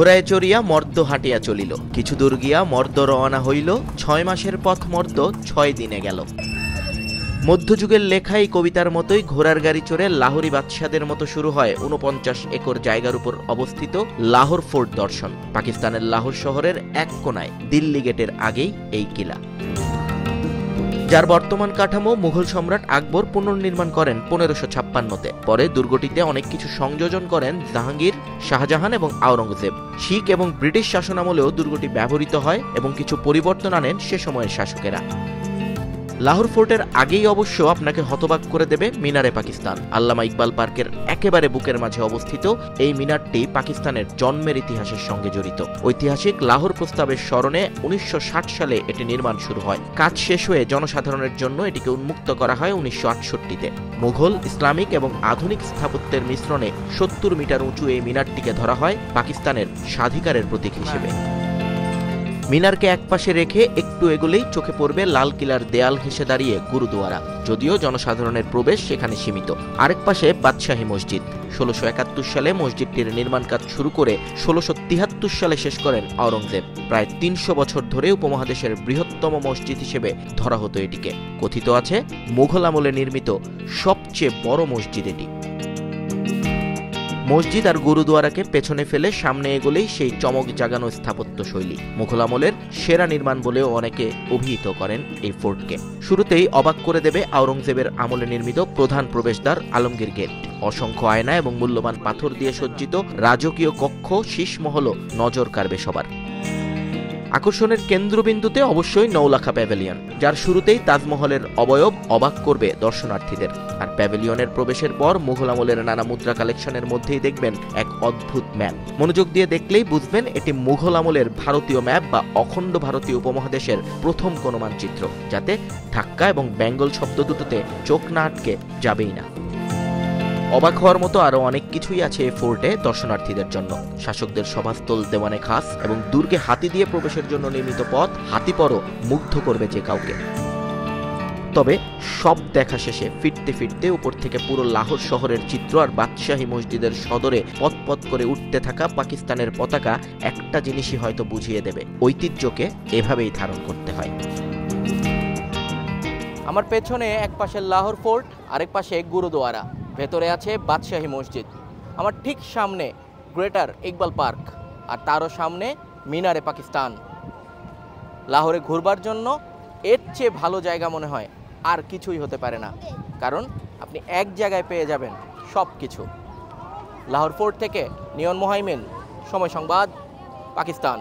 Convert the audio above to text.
ঘোড়ায় চড়িয়া মর্দ হাঁটিয়া চলিল, কিছু দূর গিয়া মর্দ রওনা হইল, ৬ মাসের পথ মর্দ ৬ দিনে গেল। মধ্যযুগের লেখা এই কবিতার মতোই ঘোড়ার গাড়ি চড়ে লাহোরি বাদশাদের মতো শুরু হয় ৪৯ একর জায়গার উপর অবস্থিত লাহোর ফোর্ট দর্শন। পাকিস্তানের লাহোর শহরের এক কোনায় দিল্লি গেটের আগেই এই কিলা, যার বর্তমান কাঠামো মুঘল সম্রাট আকবর পুনর্নির্মাণ করেন ১৫৫৬-তে। পরে দুর্গটিতে অনেক কিছু সংযোজন করেন জাহাঙ্গীর, শাহজাহান এবং আওরঙ্গজেব। শিখ এবং ব্রিটিশ শাসনামলেও দুর্গটি ব্যবহৃত হয় এবং কিছু পরিবর্তন আনেন সে সময়ের শাসকেরা। লাহোর ফোর্টের আগেই অবশ্য আপনাকে হতবাক করে দেবে মিনারে পাকিস্তান। আল্লামা ইকবাল পার্কের একেবারে বুকের মাঝে অবস্থিত এই মিনারটি পাকিস্তানের জন্মের ইতিহাসের সঙ্গে জড়িত। ঐতিহাসিক লাহোর প্রস্তাবের স্মরণে ১৯৬০ সালে এটি নির্মাণ শুরু হয়। কাজ শেষ হয়ে জনসাধারণের জন্য এটিকে উন্মুক্ত করা হয় ১৯৬৮-তে। মুঘল, ইসলামিক এবং আধুনিক স্থাপত্যের মিশ্রণে ৭০ মিটার উঁচু এই মিনারটিকে ধরা হয় পাকিস্তানের স্বাধিকারের প্রতীক হিসেবে। মিনারকে একপাশে রেখে একটু এগোলেই চোখে পড়বে লাল কিলার দেয়াল ঘেঁষে দাঁড়িয়ে গুরুদুয়ারা, যদিও জনসাধারণের প্রবেশ সেখানে সীমিত। আরেক পাশে বাদশাহী মসজিদ। ১৬৭১ সালে মসজিদটির নির্মাণ কাজ শুরু করে ১৬৭৩ সালে শেষ করেন আওরঙ্গজেব। প্রায় ৩০০ বছর ধরে উপমহাদেশের বৃহত্তম মসজিদ হিসেবে ধরা হতো এটিকে। কথিত আছে মুঘল আমলে নির্মিত সবচেয়ে বড় মসজিদ এটি। মসজিদ আর গুরুদুয়ারাকে পেছনে ফেলে সামনে এগোলেই সেই চমক জাগানো স্থাপত্য শৈলী। মুঘল আমলের সেরা নির্মাণ বলেও অনেকে অভিহিত করেন এই ফোর্টকে। শুরুতেই অবাক করে দেবে আওরঙ্গজেবের আমলে নির্মিত প্রধান প্রবেশদ্বার আলমগীর গেট। অসংখ্য আয়না এবং মূল্যবান পাথর দিয়ে সজ্জিত রাজকীয় কক্ষ, শীষমহলও নজর কাড়বে সবার। আকর্ষণের কেন্দ্রবিন্দুতে অবশ্যই নৌলাখা প্যাভিলিয়ন, যার শুরুতেই তাজমহলের অবয়ব অবাক করবে দর্শনার্থীদের। আর প্যাভিলিয়নের প্রবেশের পর মুঘল আমলের নানা মুদ্রা কালেকশনের মধ্যেই দেখবেন এক অদ্ভুত ম্যাপ। মনোযোগ দিয়ে দেখলেই বুঝবেন এটি মুঘল আমলের ভারতীয় ম্যাপ বা অখণ্ড ভারতীয় উপমহাদেশের প্রথম কোনো মানচিত্র, যাতে ঢাক্কা এবং বেঙ্গল শব্দ দুটোতে চোখ না আটকে যাবেই না। অবাক হওয়ার মতো আরো অনেক কিছুই আছে এই ফোর্টে দর্শনার্থীদের জন্য। শাসকদের সভাস্থল দেওয়ানে খাস এবং দুর্গে হাতি দিয়ে প্রবেশের জন্য নির্মিত পথ হাতিপরও মুগ্ধ করবে যে কাউকে। তবে সব দেখা শেষে ফিরতে ফিরতে উপর থেকে পুরো লাহোর শহরের চিত্র আর বাদশাহী মসজিদের সদরে পথ করে উঠতে থাকা পাকিস্তানের পতাকা একটা জিনিসই হয়তো বুঝিয়ে দেবে, ঐতিহ্যকে এভাবেই ধারণ করতে হয়। আমার পেছনে এক পাশে লাহোর ফোর্ট, আরেক পাশে গুরুদুয়ারা, ভেতরে আছে বাদশাহী মসজিদ। আমার ঠিক সামনে গ্রেটার ইকবাল পার্ক, আর তারও সামনে মিনারে পাকিস্তান। লাহোরে ঘুরবার জন্য এর চেয়ে ভালো জায়গা মনে হয় আর কিছুই হতে পারে না, কারণ আপনি এক জায়গায় পেয়ে যাবেন সব কিছু। লাহোর ফোর্ট থেকে নিয়ন মোহাইমিন, সময় সংবাদ, পাকিস্তান।